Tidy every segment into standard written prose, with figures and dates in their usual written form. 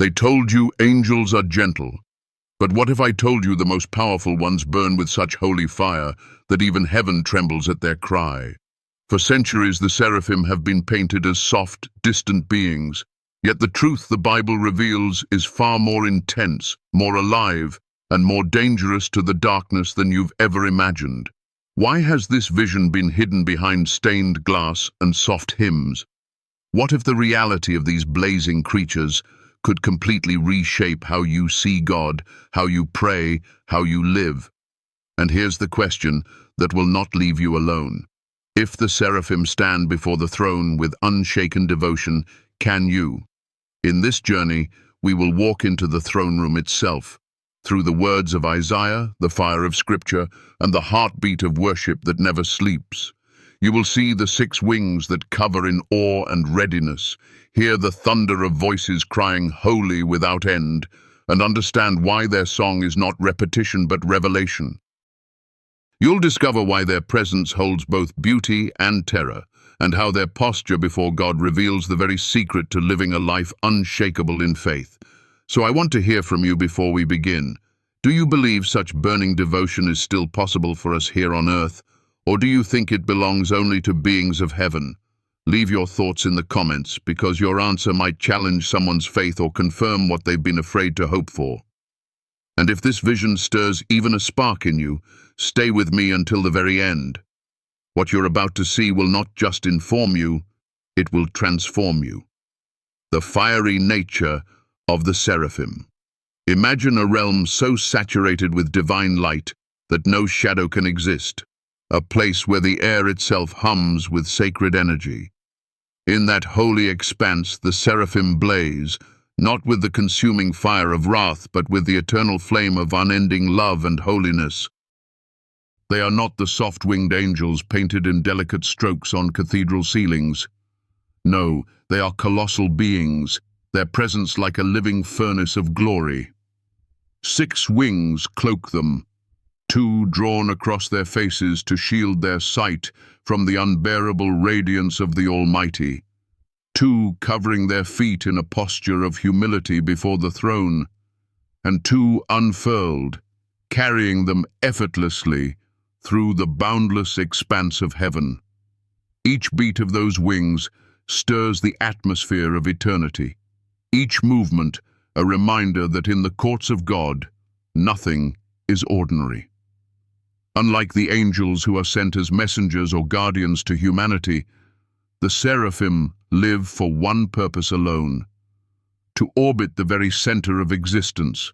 They told you angels are gentle. But what if I told you the most powerful ones burn with such holy fire that even heaven trembles at their cry? For centuries the seraphim have been painted as soft, distant beings, yet the truth the Bible reveals is far more intense, more alive, and more dangerous to the darkness than you've ever imagined. Why has this vision been hidden behind stained glass and soft hymns? What if the reality of these blazing creatures could completely reshape how you see God, how you pray, how you live? And here's the question that will not leave you alone. If the seraphim stand before the throne with unshaken devotion, can you? In this journey, we will walk into the throne room itself, through the words of Isaiah, the fire of Scripture, and the heartbeat of worship that never sleeps. You will see the 6 wings that cover in awe and readiness, hear the thunder of voices crying holy without end, and understand why their song is not repetition but revelation. You'll discover why their presence holds both beauty and terror, and how their posture before God reveals the very secret to living a life unshakable in faith. So I want to hear from you before we begin. Do you believe such burning devotion is still possible for us here on earth, or do you think it belongs only to beings of heaven? Leave your thoughts in the comments, because your answer might challenge someone's faith or confirm what they've been afraid to hope for. And if this vision stirs even a spark in you, stay with me until the very end. What you're about to see will not just inform you, it will transform you. The fiery nature of the seraphim. Imagine a realm so saturated with divine light that no shadow can exist, a place where the air itself hums with sacred energy. In that holy expanse, the seraphim blaze, not with the consuming fire of wrath, but with the eternal flame of unending love and holiness. They are not the soft-winged angels painted in delicate strokes on cathedral ceilings. No, they are colossal beings, their presence like a living furnace of glory. 6 wings cloak them, 2 drawn across their faces to shield their sight from the unbearable radiance of the Almighty, 2 covering their feet in a posture of humility before the throne, and 2 unfurled, carrying them effortlessly through the boundless expanse of heaven. Each beat of those wings stirs the atmosphere of eternity. Each movement a reminder that in the courts of God, nothing is ordinary. Unlike the angels who are sent as messengers or guardians to humanity, the seraphim live for one purpose alone: to orbit the very center of existence,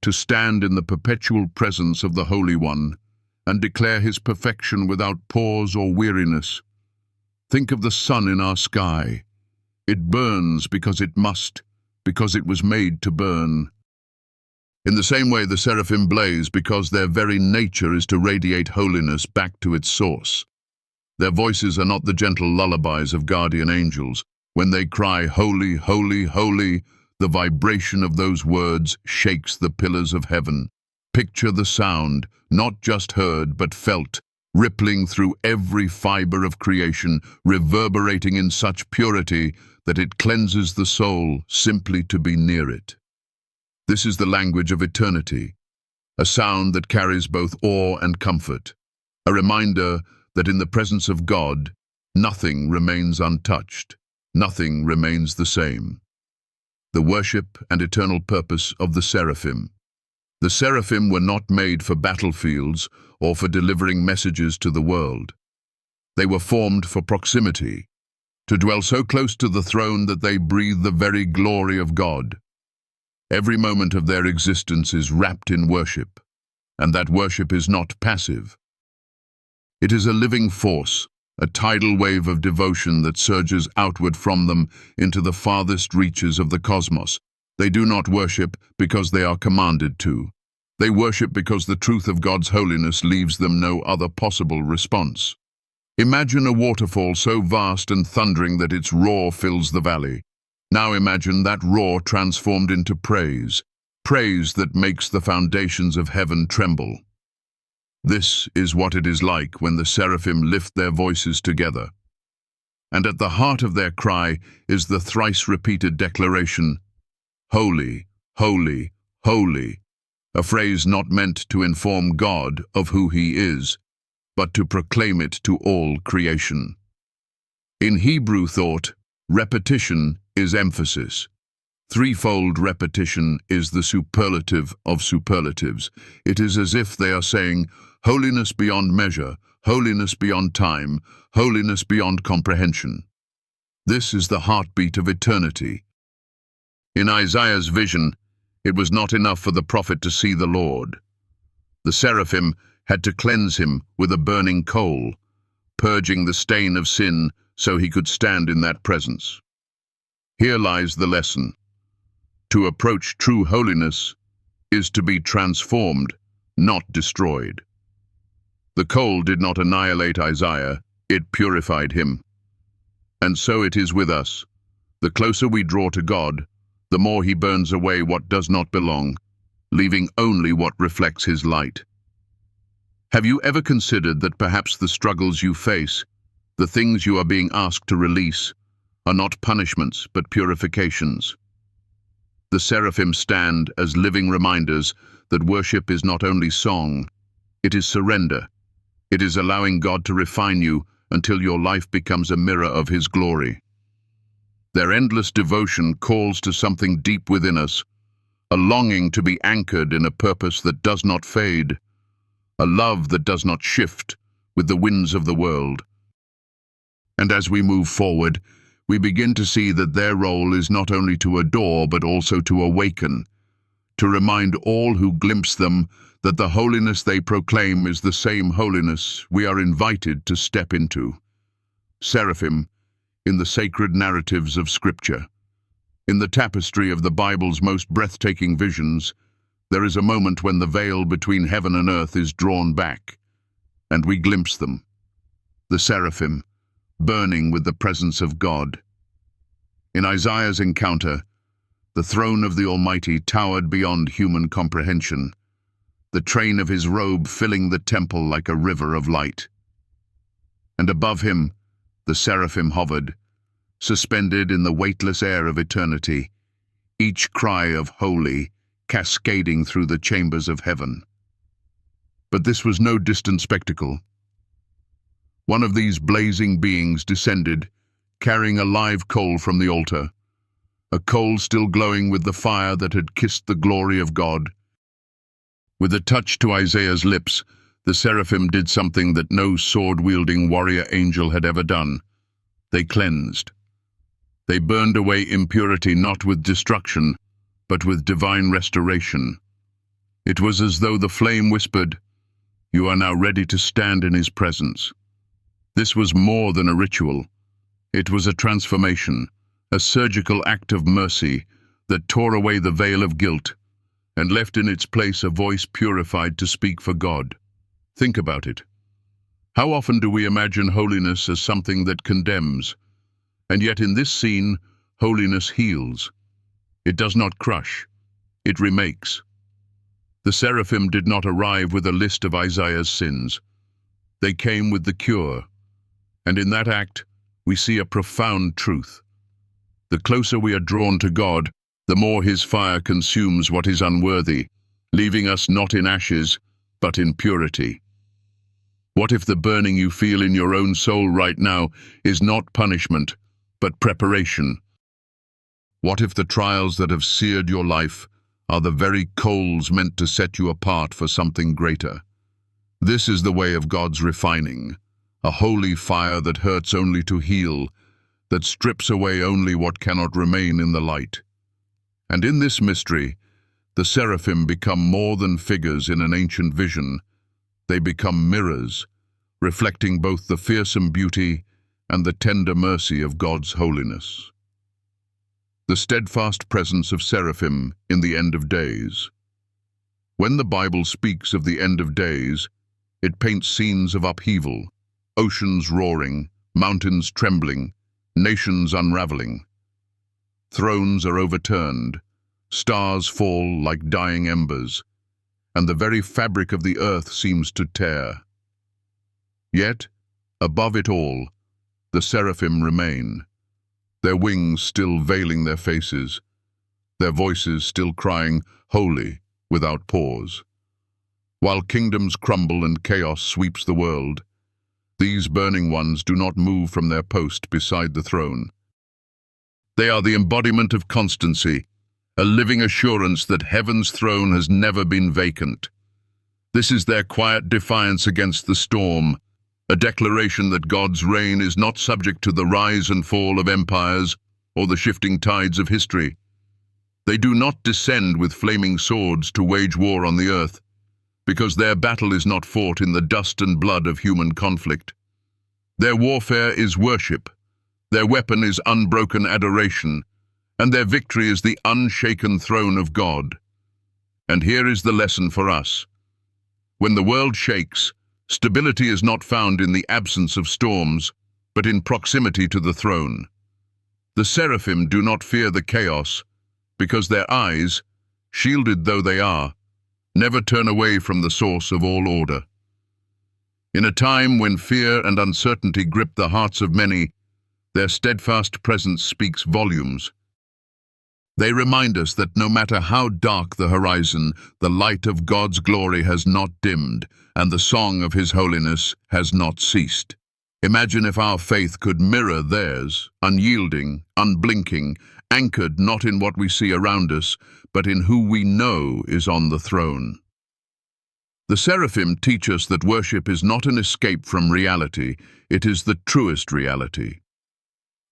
to stand in the perpetual presence of the Holy One, and declare his perfection without pause or weariness. Think of the sun in our sky. It burns because it must, because it was made to burn. In the same way, the seraphim blaze because their very nature is to radiate holiness back to its source. Their voices are not the gentle lullabies of guardian angels. When they cry, "Holy, holy, holy," the vibration of those words shakes the pillars of heaven. Picture the sound, not just heard but felt, rippling through every fiber of creation, reverberating in such purity that it cleanses the soul simply to be near it. This is the language of eternity, a sound that carries both awe and comfort, a reminder that in the presence of God, nothing remains untouched, nothing remains the same. The worship and eternal purpose of the seraphim. The seraphim were not made for battlefields or for delivering messages to the world. They were formed for proximity, to dwell so close to the throne that they breathe the very glory of God. Every moment of their existence is wrapped in worship, and that worship is not passive. It is a living force, a tidal wave of devotion that surges outward from them into the farthest reaches of the cosmos. They do not worship because they are commanded to. They worship because the truth of God's holiness leaves them no other possible response. Imagine a waterfall so vast and thundering that its roar fills the valley. Now imagine that roar transformed into praise, praise that makes the foundations of heaven tremble. This is what it is like when the seraphim lift their voices together. And at the heart of their cry is the thrice-repeated declaration, "Holy, holy, holy," a phrase not meant to inform God of who he is, but to proclaim it to all creation. In Hebrew thought, repetition is emphasis. Threefold repetition is the superlative of superlatives. It is as if they are saying, holiness beyond measure, holiness beyond time, holiness beyond comprehension. This is the heartbeat of eternity. In Isaiah's vision, it was not enough for the prophet to see the Lord. The seraphim had to cleanse him with a burning coal, purging the stain of sin so he could stand in that presence. Here lies the lesson. To approach true holiness is to be transformed, not destroyed. The coal did not annihilate Isaiah, it purified him. And so it is with us. The closer we draw to God, the more he burns away what does not belong, leaving only what reflects his light. Have you ever considered that perhaps the struggles you face, the things you are being asked to release, are not punishments but purifications? The seraphim stand as living reminders that worship is not only song, it is surrender. It is allowing God to refine you until your life becomes a mirror of his glory. Their endless devotion calls to something deep within us, a longing to be anchored in a purpose that does not fade, a love that does not shift with the winds of the world. And as we move forward, we begin to see that their role is not only to adore but also to awaken, to remind all who glimpse them that the holiness they proclaim is the same holiness we are invited to step into. Seraphim, in the sacred narratives of Scripture, in the tapestry of the Bible's most breathtaking visions, there is a moment when the veil between heaven and earth is drawn back, and we glimpse them, the seraphim, burning with the presence of God. In Isaiah's encounter, the throne of the Almighty towered beyond human comprehension, the train of his robe filling the temple like a river of light. And above him, the seraphim hovered, suspended in the weightless air of eternity, each cry of holy cascading through the chambers of heaven. But this was no distant spectacle. One of these blazing beings descended, carrying a live coal from the altar, a coal still glowing with the fire that had kissed the glory of God. With a touch to Isaiah's lips, the seraphim did something that no sword-wielding warrior angel had ever done. They cleansed. They burned away impurity not with destruction, but with divine restoration. It was as though the flame whispered, "You are now ready to stand in his presence." This was more than a ritual. It was a transformation, a surgical act of mercy that tore away the veil of guilt and left in its place a voice purified to speak for God. Think about it. How often do we imagine holiness as something that condemns? And yet in this scene, holiness heals. It does not crush. It remakes. The seraphim did not arrive with a list of Isaiah's sins. They came with the cure. And in that act, we see a profound truth. The closer we are drawn to God, the more his fire consumes what is unworthy, leaving us not in ashes, but in purity. What if the burning you feel in your own soul right now is not punishment, but preparation? What if the trials that have seared your life are the very coals meant to set you apart for something greater? This is the way of God's refining, a holy fire that hurts only to heal, that strips away only what cannot remain in the light. And in this mystery, the seraphim become more than figures in an ancient vision. They become mirrors, reflecting both the fearsome beauty and the tender mercy of God's holiness. The steadfast presence of seraphim in the end of days. When the Bible speaks of the end of days, it paints scenes of upheaval, oceans roaring, mountains trembling, nations unraveling. Thrones are overturned, stars fall like dying embers, and the very fabric of the earth seems to tear. Yet, above it all, the seraphim remain, their wings still veiling their faces, their voices still crying, "Holy," without pause. While kingdoms crumble and chaos sweeps the world, these burning ones do not move from their post beside the throne. They are the embodiment of constancy, a living assurance that heaven's throne has never been vacant. This is their quiet defiance against the storm, a declaration that God's reign is not subject to the rise and fall of empires or the shifting tides of history. They do not descend with flaming swords to wage war on the earth, because their battle is not fought in the dust and blood of human conflict. Their warfare is worship, their weapon is unbroken adoration, and their victory is the unshaken throne of God. And here is the lesson for us. When the world shakes, stability is not found in the absence of storms, but in proximity to the throne. The seraphim do not fear the chaos, because their eyes, shielded though they are, never turn away from the source of all order. In a time when fear and uncertainty grip the hearts of many, their steadfast presence speaks volumes. They remind us that no matter how dark the horizon, the light of God's glory has not dimmed, and the song of His holiness has not ceased. Imagine if our faith could mirror theirs, unyielding, unblinking, anchored not in what we see around us, but in who we know is on the throne. The seraphim teach us that worship is not an escape from reality, it is the truest reality.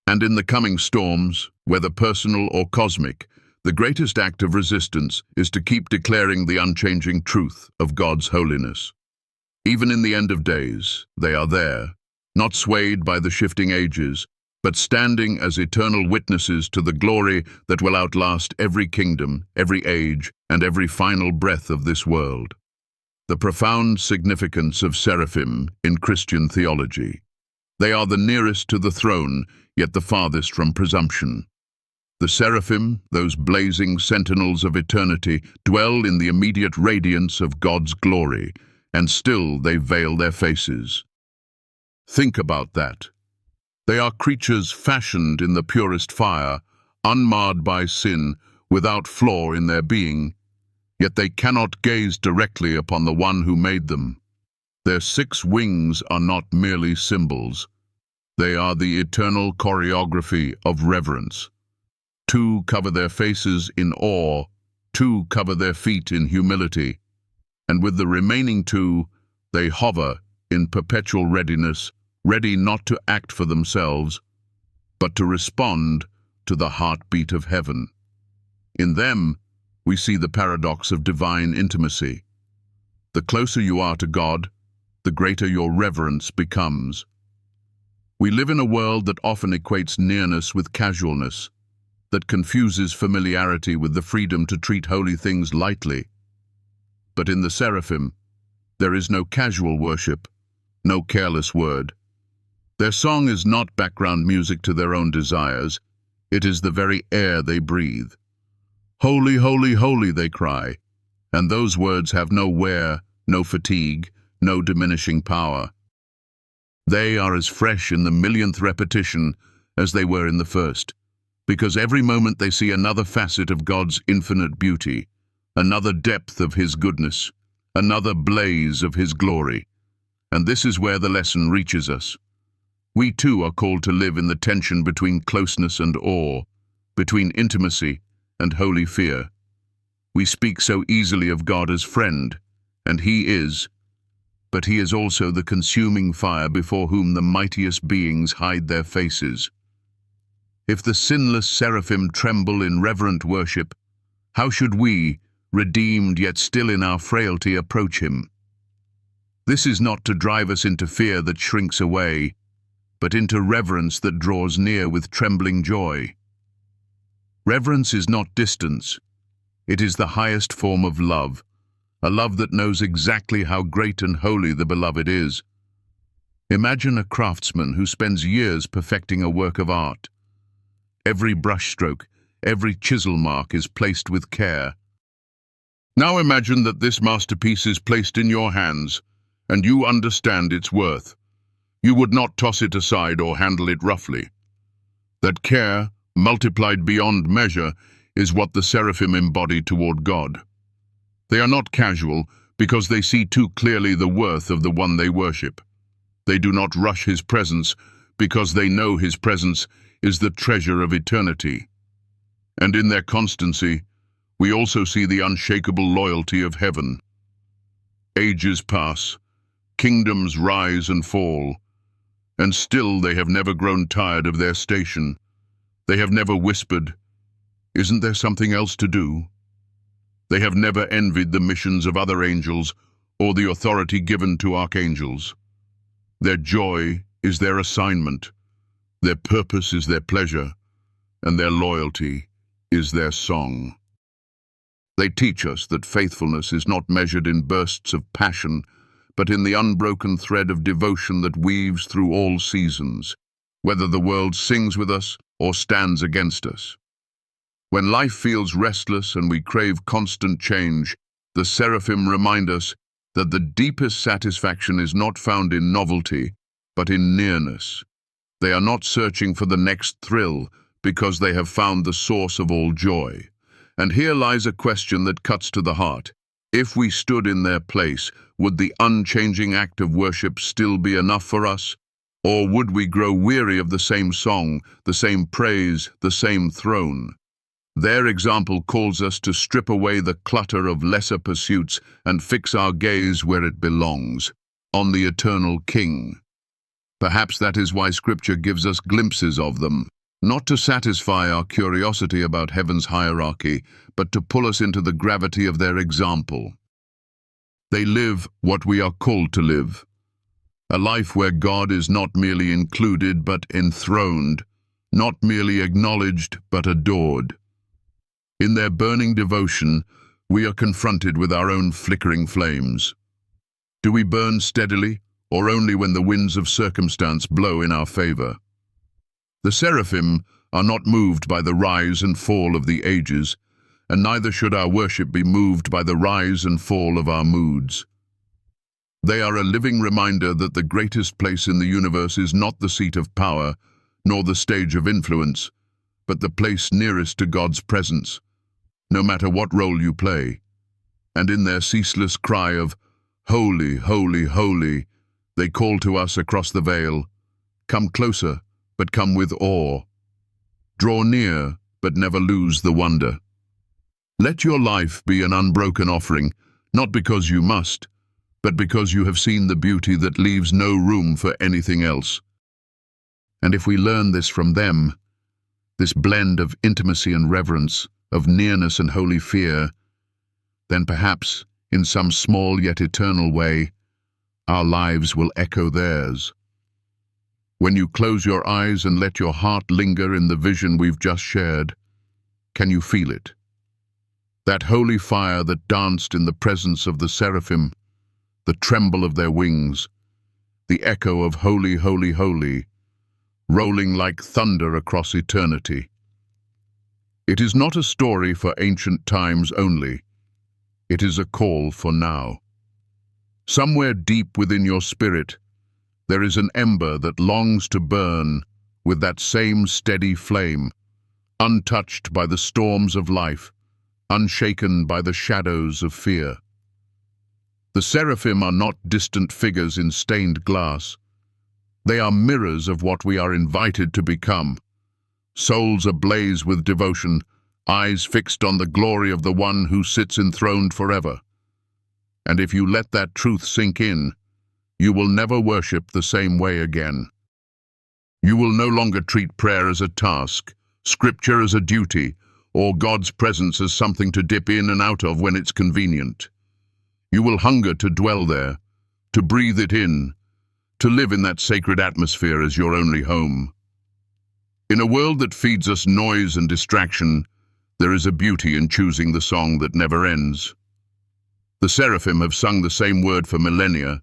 And in the coming storms, whether personal or cosmic, the greatest act of resistance is to keep declaring the unchanging truth of God's holiness. Even in the end of days, they are there, not swayed by the shifting ages, but standing as eternal witnesses to the glory that will outlast every kingdom, every age, and every final breath of this world. The profound significance of seraphim in Christian theology. They are the nearest to the throne, yet the farthest from presumption. The seraphim, those blazing sentinels of eternity, dwell in the immediate radiance of God's glory, and still they veil their faces. Think about that. They are creatures fashioned in the purest fire, unmarred by sin, without flaw in their being, yet they cannot gaze directly upon the one who made them. Their 6 wings are not merely symbols. They are the eternal choreography of reverence. 2 cover their faces in awe, 2 cover their feet in humility, and with the remaining 2, they hover in perpetual readiness, ready not to act for themselves, but to respond to the heartbeat of heaven. In them, we see the paradox of divine intimacy. The closer you are to God, the greater your reverence becomes. We live in a world that often equates nearness with casualness, that confuses familiarity with the freedom to treat holy things lightly. But in the seraphim, there is no casual worship, no careless word. Their song is not background music to their own desires, it is the very air they breathe. Holy, holy, holy, they cry, and those words have no wear, no fatigue, no diminishing power. They are as fresh in the millionth repetition as they were in the first, because every moment they see another facet of God's infinite beauty, another depth of His goodness, another blaze of His glory. And this is where the lesson reaches us. We too are called to live in the tension between closeness and awe, between intimacy and holy fear. We speak so easily of God as friend, and He is, but He is also the consuming fire before whom the mightiest beings hide their faces. If the sinless seraphim tremble in reverent worship, how should we, redeemed yet still in our frailty, approach Him? This is not to drive us into fear that shrinks away, but into reverence that draws near with trembling joy. Reverence is not distance. It is the highest form of love, a love that knows exactly how great and holy the beloved is. Imagine a craftsman who spends years perfecting a work of art. Every brushstroke, every chisel mark is placed with care. Now imagine that this masterpiece is placed in your hands, and you understand its worth. You would not toss it aside or handle it roughly. That care, multiplied beyond measure, is what the seraphim embody toward God. They are not casual because they see too clearly the worth of the one they worship. They do not rush his presence because they know his presence is the treasure of eternity. And in their constancy, we also see the unshakable loyalty of heaven. Ages pass, kingdoms rise and fall, and still they have never grown tired of their station. They have never whispered, "Isn't there something else to do?" They have never envied the missions of other angels or the authority given to archangels. Their joy is their assignment, their purpose is their pleasure, and their loyalty is their song. They teach us that faithfulness is not measured in bursts of passion, but in the unbroken thread of devotion that weaves through all seasons, whether the world sings with us or stands against us. When life feels restless and we crave constant change, the seraphim remind us that the deepest satisfaction is not found in novelty, but in nearness. They are not searching for the next thrill because they have found the source of all joy. And here lies a question that cuts to the heart. If we stood in their place, would the unchanging act of worship still be enough for us? Or would we grow weary of the same song, the same praise, the same throne? Their example calls us to strip away the clutter of lesser pursuits and fix our gaze where it belongs, on the eternal King. Perhaps that is why Scripture gives us glimpses of them, not to satisfy our curiosity about heaven's hierarchy, but to pull us into the gravity of their example. They live what we are called to live, a life where God is not merely included but enthroned, not merely acknowledged but adored. In their burning devotion, we are confronted with our own flickering flames. Do we burn steadily, or only when the winds of circumstance blow in our favor? The seraphim are not moved by the rise and fall of the ages, and neither should our worship be moved by the rise and fall of our moods. They are a living reminder that the greatest place in the universe is not the seat of power, nor the stage of influence, but the place nearest to God's presence, no matter what role you play. And in their ceaseless cry of, "Holy, holy, holy," they call to us across the veil, "Come closer, but come with awe. Draw near, but never lose the wonder." Let your life be an unbroken offering, not because you must, but because you have seen the beauty that leaves no room for anything else. And if we learn this from them, this blend of intimacy and reverence, of nearness and holy fear, then perhaps, in some small yet eternal way, our lives will echo theirs. When you close your eyes and let your heart linger in the vision we've just shared, can you feel it? That holy fire that danced in the presence of the seraphim, the tremble of their wings, the echo of "Holy, holy, holy," rolling like thunder across eternity. It is not a story for ancient times only. It is a call for now. Somewhere deep within your spirit, there is an ember that longs to burn with that same steady flame, untouched by the storms of life, unshaken by the shadows of fear. The seraphim are not distant figures in stained glass. They are mirrors of what we are invited to become. Souls ablaze with devotion, eyes fixed on the glory of the one who sits enthroned forever. And if you let that truth sink in, you will never worship the same way again. You will no longer treat prayer as a task, Scripture as a duty, or God's presence as something to dip in and out of when it's convenient. You will hunger to dwell there, to breathe it in, to live in that sacred atmosphere as your only home. In a world that feeds us noise and distraction, there is a beauty in choosing the song that never ends. The seraphim have sung the same word for millennia,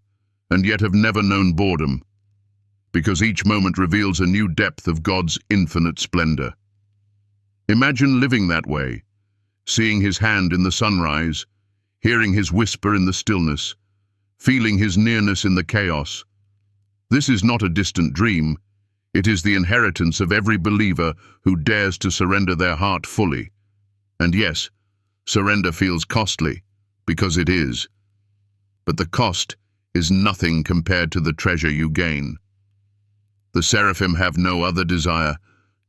and yet have never known boredom, because each moment reveals a new depth of God's infinite splendor. Imagine living that way, seeing his hand in the sunrise, hearing his whisper in the stillness, feeling his nearness in the chaos. This is not a distant dream. It is the inheritance of every believer who dares to surrender their heart fully. And yes, surrender feels costly, because it is. But the cost is nothing compared to the treasure you gain. The seraphim have no other desire,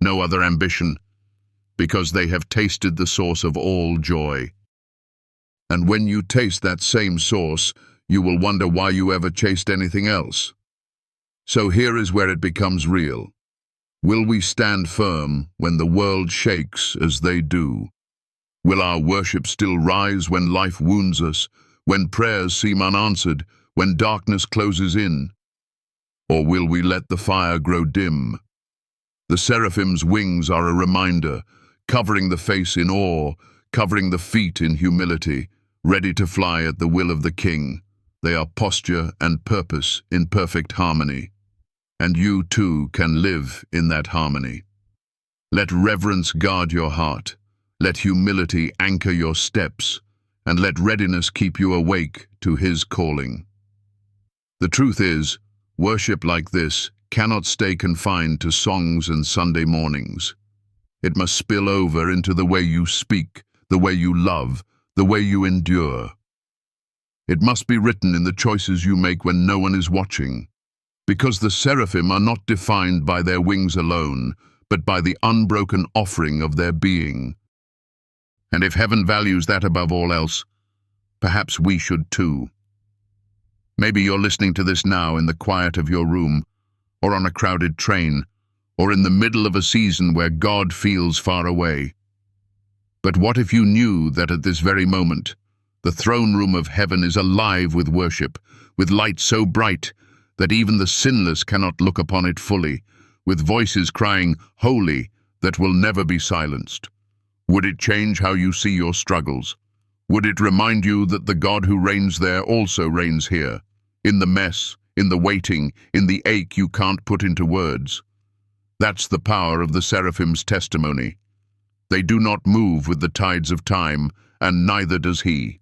no other ambition, because they have tasted the source of all joy. And when you taste that same source, you will wonder why you ever chased anything else. So here is where it becomes real. Will we stand firm when the world shakes as they do? Will our worship still rise when life wounds us, when prayers seem unanswered, when darkness closes in? Or will we let the fire grow dim? The seraphim's wings are a reminder, covering the face in awe, covering the feet in humility, ready to fly at the will of the King. They are posture and purpose in perfect harmony. And you too can live in that harmony. Let reverence guard your heart. Let humility anchor your steps, and let readiness keep you awake to His calling. The truth is, worship like this cannot stay confined to songs and Sunday mornings. It must spill over into the way you speak, the way you love, the way you endure. It must be written in the choices you make when no one is watching, because the seraphim are not defined by their wings alone, but by the unbroken offering of their being. And if heaven values that above all else, perhaps we should too. Maybe you're listening to this now in the quiet of your room, or on a crowded train, or in the middle of a season where God feels far away. But what if you knew that at this very moment, the throne room of heaven is alive with worship, with light so bright that even the sinless cannot look upon it fully, with voices crying, "Holy," that will never be silenced? Would it change how you see your struggles? Would it remind you that the God who reigns there also reigns here, in the mess, in the waiting, in the ache you can't put into words? That's the power of the seraphim's testimony. They do not move with the tides of time, and neither does He.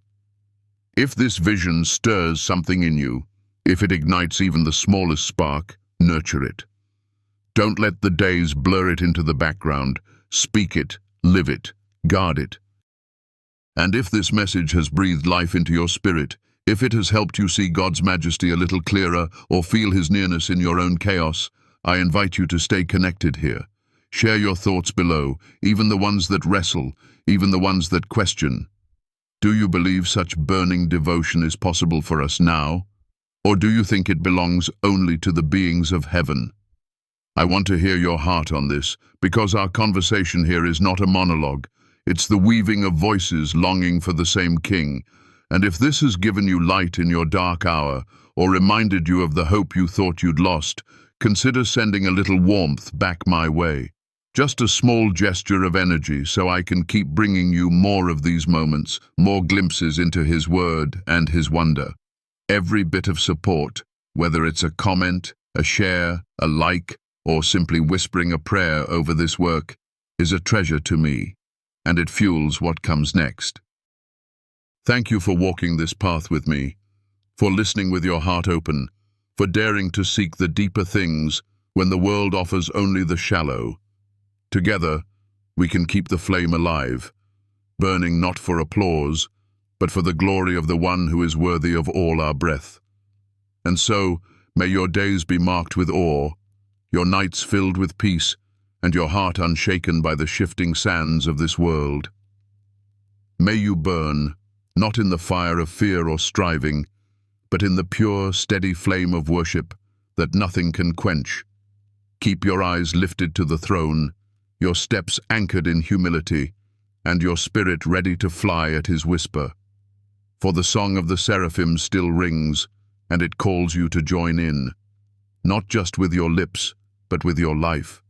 If this vision stirs something in you, if it ignites even the smallest spark, nurture it. Don't let the days blur it into the background. Speak it, live it, guard it. And if this message has breathed life into your spirit, if it has helped you see God's majesty a little clearer or feel His nearness in your own chaos, I invite you to stay connected here. Share your thoughts below, even the ones that wrestle, even the ones that question. Do you believe such burning devotion is possible for us now? Or do you think it belongs only to the beings of heaven? I want to hear your heart on this, because our conversation here is not a monologue. It's the weaving of voices longing for the same King. And if this has given you light in your dark hour, or reminded you of the hope you thought you'd lost, consider sending a little warmth back my way. Just a small gesture of energy so I can keep bringing you more of these moments, more glimpses into His word and His wonder. Every bit of support, whether it's a comment, a share, a like, or simply whispering a prayer over this work, is a treasure to me, and it fuels what comes next. Thank you for walking this path with me, for listening with your heart open, for daring to seek the deeper things when the world offers only the shallow. Together, we can keep the flame alive, burning not for applause, but for the glory of the one who is worthy of all our breath. And so, may your days be marked with awe, your nights filled with peace, and your heart unshaken by the shifting sands of this world. May you burn, not in the fire of fear or striving, but in the pure, steady flame of worship that nothing can quench. Keep your eyes lifted to the throne, your steps anchored in humility, and your spirit ready to fly at His whisper. For the song of the seraphim still rings, and it calls you to join in, not just with your lips, but with your life.